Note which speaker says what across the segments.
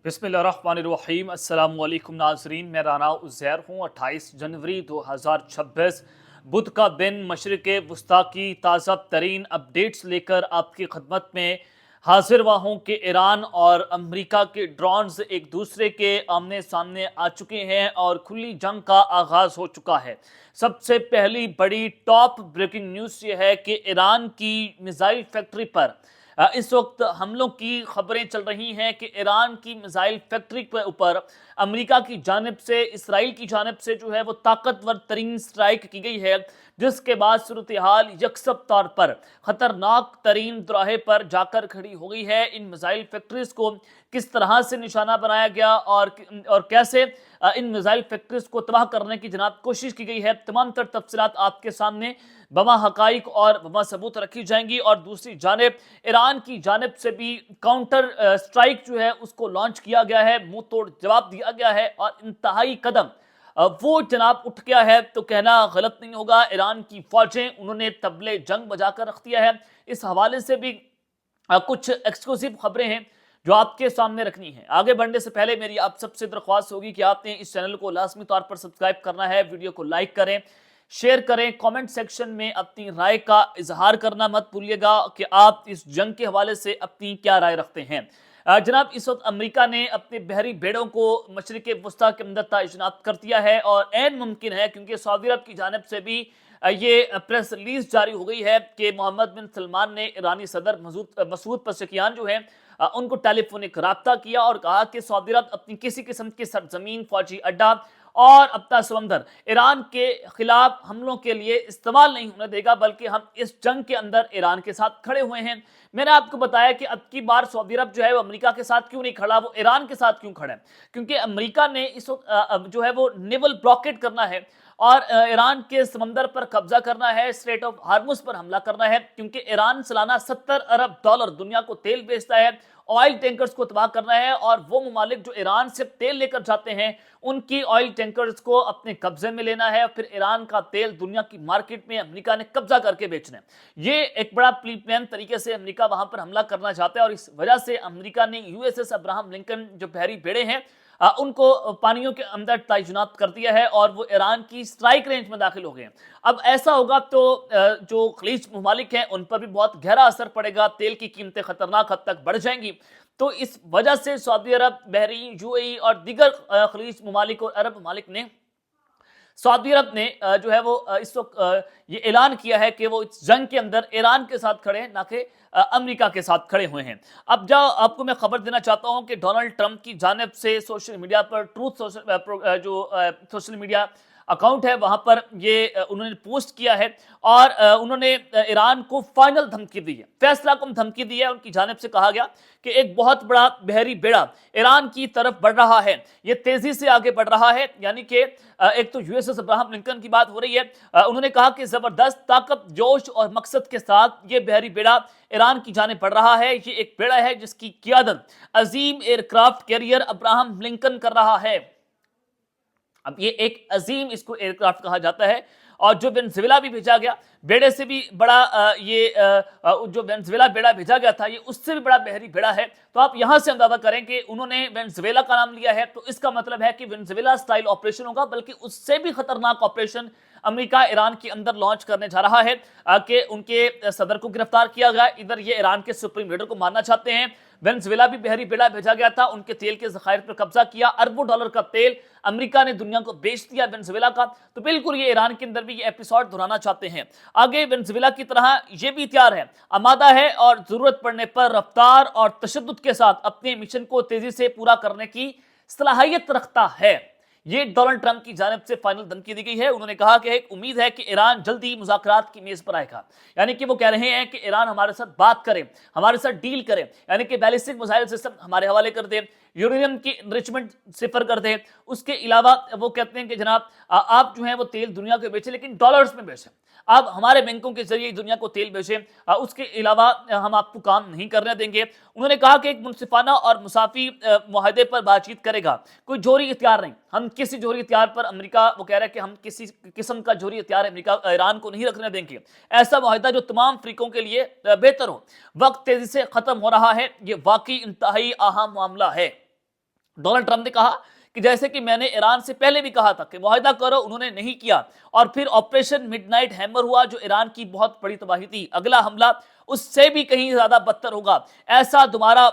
Speaker 1: बिस्मिल्लाहिर्रहमानिर्रहीम। अस्सलाम वालेकुम नाज़रीन, मैं राना उज़ैर हूँ। 28 जनवरी 2026 बुध का दिन मशरिक़ वुस्ता की ताज़ा तरीन अपडेट्स लेकर आपकी खिदमत में हाजिर हुआ हूँ कि ईरान और अमरीका के ड्रोन्स एक दूसरे के आमने सामने आ चुके हैं और खुली जंग का आगाज़ हो चुका है। सबसे पहली बड़ी टॉप ब्रेकिंग न्यूज़ ये है कि ईरान की मिसाइल फैक्ट्री पर इस वक्त हमलों की खबरें चल रही हैं कि ईरान की मिसाइल फैक्ट्री के ऊपर अमेरिका की जानिब से, इसराइल की जानिब से जो है वो ताकतवर तरीन स्ट्राइक की गई है, जिसके बाद सूरत हाल यकसब तौर पर खतरनाक तरीन दुराहे पर जाकर खड़ी हो गई है। इन मिसाइल फैक्ट्रीज को किस तरह से निशाना बनाया गया और कैसे इन मिसाइल फैक्ट्रीज को तबाह करने की जनाब कोशिश की गई है, तमाम तर तफसीलात आपके सामने बमा हकाइक और बमा सबूत रखी जाएंगी। और दूसरी जानिब ईरान की जानिब से भी काउंटर स्ट्राइक जो है उसको लॉन्च किया गया है, मुंह तोड़ जवाब दिया गया है और इंतहाई कदम वो जनाब उठ गया है तो कहना गलत नहीं होगा। ईरान की फौजें उन्होंने तबले जंग बजाकर रख दिया है। इस हवाले से भी कुछ एक्सक्लूसिव खबरें हैं जो आपके सामने रखनी है। आगे बढ़ने से पहले मेरी आप सबसे दरख्वास्त होगी कि आपने इस चैनल को लाजमी तौर पर सब्सक्राइब करना है, वीडियो को लाइक करें, शेयर करें, कमेंट सेक्शन में अपनी राय का इजहार करना मत भूलिएगा कि आप इस जंग के हवाले से अपनी क्या राय रखते हैं। जनाब, इस वक्त अमेरिका ने अपने बहरी बेड़ों को मशरिक वस्ता के अंदर तैनात कर दिया है और ऐन मुमकिन है, क्योंकि सऊदी अरब की जानिब से भी ये प्रेस रिलीज जारी हो गई है कि मोहम्मद बिन सलमान ने ईरानी सदर मसूद पज़ेश्कियान जो हैं उनको टेलीफोनिक राब्ता किया और कहा कि सऊदी अरब अपनी किसी किस्म की सरजमीन, फौजी अड्डा और अपना समंदर ईरान के खिलाफ हमलों के लिए इस्तेमाल नहीं होने देगा, बल्कि हम इस जंग के अंदर ईरान के साथ खड़े हुए हैं। मैंने आपको बताया कि अब की बार सऊदी अरब जो है वो अमेरिका के साथ क्यों नहीं खड़ा, वो ईरान के साथ क्यों खड़ा है, क्योंकि अमेरिका ने इस वक्त जो है वो नेवल ब्लॉकेट करना है और ईरान के समंदर पर कब्जा करना है, स्ट्रेट ऑफ हार्मुज पर हमला करना है, क्योंकि ईरान सालाना $70 अरब दुनिया को तेल बेचता है, ऑयल टैंकर्स को तबाह करना है और वो ममालिक जो ईरान से तेल लेकर जाते हैं उनकी ऑयल टैंकर्स को अपने कब्जे में लेना है, फिर ईरान का तेल दुनिया की मार्केट में अमेरिका ने कब्जा करके बेचना है। ये एक बड़ा प्री प्लान तरीके से अमेरिका वहां पर हमला करना चाहता है और इस वजह से अमेरिका ने यूएसएस अब्राहम लिंकन जो बहरी बेड़े हैं उनको पानियों के अंदर तैनात कर दिया है और वो ईरान की स्ट्राइक रेंज में दाखिल हो गए हैं। अब ऐसा होगा तो जो खलीज ममालिक हैं उन पर भी बहुत गहरा असर पड़ेगा, तेल की कीमतें खतरनाक हद तक बढ़ जाएंगी। तो इस वजह से सऊदी अरब, बहरीन, यूएई और दीगर खलीज ममालिक और अरब ममालिक ने, सऊदी अरब ने जो है वो इस वक्त ये ऐलान किया है कि वो इस जंग के अंदर ईरान के साथ खड़े हैं, ना कि अमेरिका के साथ खड़े हुए हैं। अब जो आपको मैं खबर देना चाहता हूं कि डोनाल्ड ट्रंप की जानिब से सोशल मीडिया पर ट्रूथ सोशल मीडिया अकाउंट है वहां पर ये उन्होंने पोस्ट किया है और उन्होंने ईरान को फाइनल धमकी दी है, फैसला कुन धमकी दी है। उनकी जानिब से कहा गया कि एक बहुत बड़ा बहरी बेड़ा ईरान की तरफ बढ़ रहा है, ये तेजी से आगे बढ़ रहा है, यानी कि एक तो यूएसएस अब्राहम लिंकन की बात हो रही है। उन्होंने कहा कि जबरदस्त ताकत, जोश और मकसद के साथ ये बहरी बेड़ा ईरान की जानिब बढ़ रहा है। ये एक बेड़ा है जिसकी क़ियादत अजीम एयरक्राफ्ट कैरियर अब्राहम लिंकन कर रहा है। अब ये एक अजीम इसको एयरक्राफ्ट कहा जाता है और जो वेनेजुएला भी भेजा गया बेड़े से भी बड़ा जो वेनेजुएला बेड़ा भेजा गया था ये उससे भी बड़ा बहरी बेड़ा है। तो आप यहां से अंदाजा करें कि उन्होंने वेनेजुएला का नाम लिया है तो इसका मतलब है कि वेनेजुएला स्टाइल ऑपरेशन होगा, बल्कि उससे भी खतरनाक ऑपरेशन अमेरिका ईरान के अंदर लॉन्च करने जा रहा है कि उनके सदर को गिरफ्तार किया गया, इधर ये ईरान के सुप्रीम लीडर को मारना चाहते हैं। वेनेजुएला भी बहरी बेड़ा भेजा गया था, उनके तेल के ज़खायर पर कब्जा किया, अरबों डॉलर का तेल अमेरिका ने दुनिया को बेच दिया वेनेजुएला का। तो बिल्कुल ये ईरान के अंदर भी ये एपिसोड दोहराना चाहते हैं। आगे वेनेजुएला की तरह ये भी तैयार है, आमादा है और जरूरत पड़ने पर रफ्तार और तशद्दुद के साथ अपने मिशन को तेजी से पूरा करने की सलाहियत रखता है। ये डोनाल्ड ट्रंप की जानिब से फाइनल धमकी दी गई है। उन्होंने कहा कि एक उम्मीद है कि ईरान जल्दी मुज़ाकरात की मेज पर आएगा, यानी कि वो कह रहे हैं कि ईरान हमारे साथ बात करे, हमारे साथ डील करे, यानी कि बैलिस्टिक मिसाइल सिस्टम हमारे हवाले कर दे, यूरेनियम की इनरिचमेंट सिफर कर दे। उसके अलावा वो कहते हैं कि जनाब आप जो है वो तेल दुनिया को बेचें लेकिन डॉलर्स में बेचें, आप हमारे बैंकों के जरिए दुनिया को तेल बेचें, उसके अलावा हम आपको काम नहीं करने देंगे। उन्होंने कहा कि एक मुनसिफाना और मुसाफी मुआहदे पर बातचीत करेगा, कोई जोहरी हथियार नहीं, हम किसी जोहरी हथियार पर, अमेरिका वो कह रहा है कि हम किसी किस्म का जोहरी हथियार अमेरिका ईरान को नहीं रखने देंगे, ऐसा मुआहदा जो तमाम फ्रीकों के लिए बेहतर हो। वक्त तेजी से खत्म हो रहा है, ये वाकई इंतहाई अहम मामला है। डोनाल्ड ट्रंप ने कहा कि जैसे कि मैंने ईरान से पहले भी कहा था कि मुआहिदा करो, उन्होंने नहीं किया, और फिर ऑपरेशन मिडनाइट हैमर हुआ जो ईरान की बहुत बड़ी तबाही थी, अगला हमला उससे भी कहीं ज्यादा बदतर होगा, ऐसा दोबारा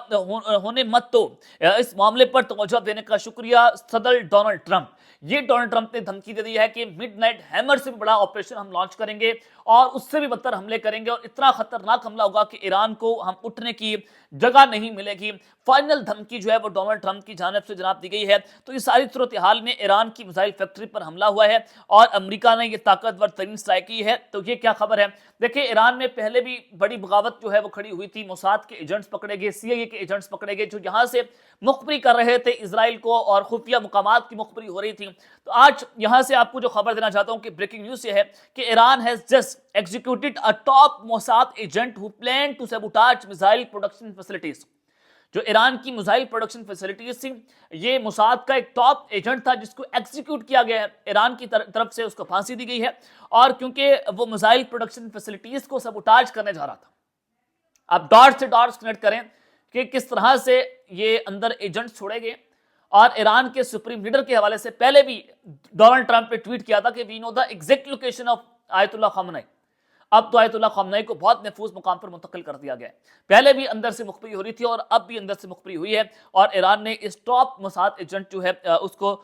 Speaker 1: होने मत दो। इस मामले पर तवज्जो देने का शुक्रिया सदर डोनाल्ड ट्रंप। ये डोनाल्ड ट्रंप ने धमकी दे दी है कि मिडनाइट हैमर से भी बड़ा ऑपरेशन हम लॉन्च करेंगे और उससे भी बदतर हमले करेंगे, और इतना खतरनाक हमला होगा कि ईरान को हम उठने की जगह नहीं मिलेगी। फाइनल धमकी जो है वो डोनाल्ड ट्रंप की जानिब से जनाब दी गई है। तो इस सारी सूरत हाल में ईरान की मिसाइल फैक्ट्री पर हमला हुआ है और अमेरिका ने ये ताकतवर तरीन स्ट्राइक की है। तो ये क्या खबर है, देखिए ईरान में पहले भी बड़ी बगावत जो है वो खड़ी हुई थी, मोसाद के एजेंट्स पकड़े गए, CIA के एजेंट्स पकड़े गए जो यहाँ से मुखबरी कर रहे थे इसराइल को, और खुफिया मुकामात की मुखबरी हो रही थी। तो आज यहाँ से आपको जो खबर देना चाहता हूँ कि ब्रेकिंग न्यूज ये है कि Iran has just executed a top Mossad agent who plan to sabotage missile production facilities. जो ईरान की मिसाइल प्रोडक्शन फैसिलिटीज थी, ये मोसाद का एक टॉप एजेंट था जिसको एग्जीक्यूट किया गया है, ईरान की तरफ से उसको फांसी दी गई है, और क्योंकि वो मिसाइल प्रोडक्शन फैसिलिटीज को सबोटाज करने जा रहा था। आप डॉट से डॉट्स कनेक्ट करें कि किस तरह से ये अंदर एजेंट्स छोड़े गए। और ईरान के सुप्रीम लीडर के हवाले से पहले भी डोनाल्ड ट्रंप ने ट्वीट किया था कि we know the exact location of Ayatollah Khamenei. अब तो आयतुल्लाह खामनेई को बहुत महफूज मुकाम पर मुंतकिल कर दिया गया है। पहले भी अंदर से मुखबरी हो रही थी और अब भी अंदर से मुखबरी हुई है, और ईरान ने इस टॉप मोसाद एजेंट जो है उसको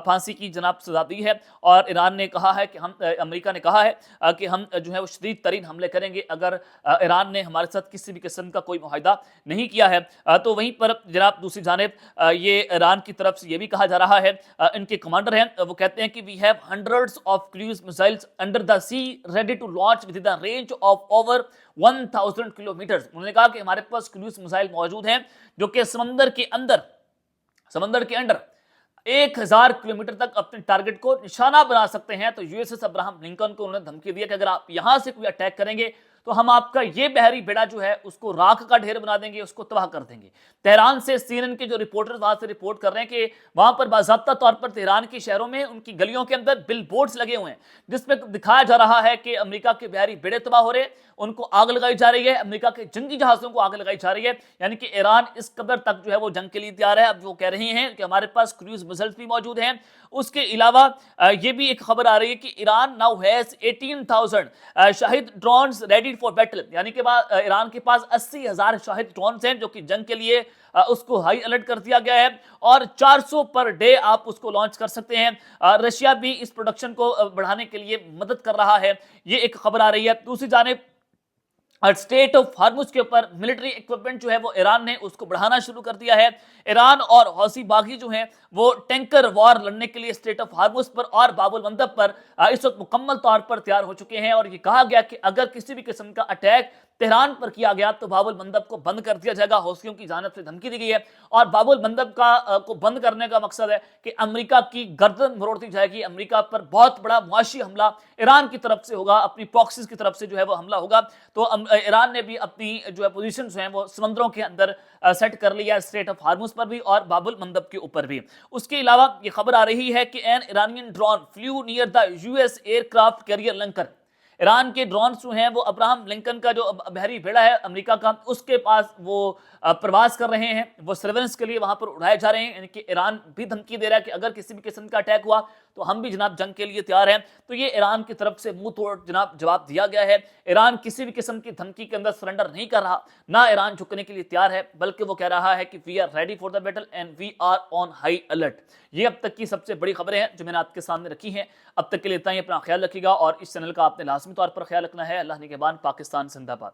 Speaker 1: फांसी की जनाब सजा दी है। और ईरान ने कहा है कि हम अमेरिका ने कहा है कि हम जो है वो शदीद तरीन हमले करेंगे अगर ईरान ने हमारे साथ किसी भी किस्म का कोई मुआहिदा नहीं किया है। तो वहीं पर जनाब दूसरी जानिब ये ईरान की तरफ से ये भी कहा जा रहा है, इनके कमांडर हैं वो कहते हैं कि we have hundreds of cruise missiles under the sea ready to launch with the range of over 1000 kilometre. उन्होंने कहा कि हमारे पास क्रूज मिसाइल मौजूद हैं जो कि समंदर के अंदर 1000 किलोमीटर तक अपने टारगेट को निशाना बना सकते हैं। तो USS अब्राहम लिंकन को उन्होंने धमकी दी कि अगर आप यहां से कोई अटैक करेंगे तो हम आपका ये बहरी बेड़ा जो है उसको राख का ढेर बना देंगे, उसको तबाह कर देंगे। तेहरान से CNN के जो रिपोर्टर्स वहां से रिपोर्ट कर रहे हैं कि वहां पर बाज़ाब्ता तौर पर तेहरान के शहरों में उनकी गलियों के अंदर बिल बोर्ड्स लगे हुए हैं जिसमें दिखाया जा रहा है कि अमेरिका के बहरी बेड़े तबाह हो रहे हैं, उनको आग लगाई जा रही है, अमेरिका के जंगी जहाजों को आग लगाई जा रही है। यानी कि ईरान इस कदर तक जो है वो जंग के लिए तैयार है। अब वो कह रही हैं कि हमारे पास क्रूज मिसाइल्स भी मौजूद हैं। उसके अलावा ये भी एक खबर आ रही है कि Iran now has 18,000 Shahid drones ready for battle. यानी कि ईरान के पास 80,000 शाहिद ड्रोन्स हैं जो कि जंग के लिए उसको हाई अलर्ट कर दिया गया है, और 400 पर डे आप उसको लॉन्च कर सकते हैं। रशिया भी इस प्रोडक्शन को बढ़ाने के लिए मदद कर रहा है, ये एक खबर आ रही है। दूसरी जानिब स्टेट ऑफ हार्मुज के ऊपर मिलिट्री इक्विपमेंट जो है वो ईरान ने उसको बढ़ाना शुरू कर दिया है। ईरान और हौसी बागी जो हैं वो टैंकर वॉर लड़ने के लिए स्टेट ऑफ हार्मुज पर और बाबुल मंदब पर इस वक्त मुकम्मल तौर पर तैयार हो चुके हैं, और ये कहा गया कि अगर किसी भी किस्म का अटैक तेहरान पर किया गया तो बाबुल मंदब को बंद कर दिया जाएगा। हौसियों की जानिब से धमकी दी गई है, और बाबुल मंदब को बंद करने का मकसद है कि अमेरिका की गर्दन मरोड़ दी जाएगी। अमेरिका पर बहुत बड़ा मुआशी हमला ईरान की तरफ से होगा, अपनी प्रॉक्सीज की तरफ से जो है वो हमला होगा। तो ईरान ने भी अपनी जो है पोजीशन जो है वो समंदरों के अंदर सेट कर लिया, स्ट्रेट ऑफ हार्मुज पर भी और बाबुल मंदब के ऊपर भी। उसके अलावा ये खबर आ रही है कि N Iranian drone flu near the US aircraft carrier Lincoln. Iran के ड्रोन जो हैं वो अब्राहम लिंकन का जो बहरी बेड़ा है अमेरिका का, उसके पास वो प्रवास कर रहे हैं, वो सर्वेलेंस के लिए वहां पर उड़ाए जा रहे हैं। यानी कि ईरान भी धमकी दे रहा है कि अगर किसी भी किस्म का अटैक हुआ तो हम भी जनाब जंग के लिए तैयार हैं। तो ये ईरान की तरफ से मुंह तोड़ जनाब जवाब दिया गया है। ईरान किसी भी किस्म की धमकी के अंदर सरेंडर नहीं कर रहा, ना ईरान झुकने के लिए तैयार है, बल्कि वो कह रहा है कि we are ready for the battle and we are on high alert. ये अब तक की सबसे बड़ी खबरें हैं जो मैंने आपके सामने रखी हैं। अब तक के लिए इतना ही, अपना ख्याल रखिएगा और इस चैनल का आपने लाजमी तौर पर ख्याल रखना है। अल्लाह निगहबान, पाकिस्तान जिंदाबाद।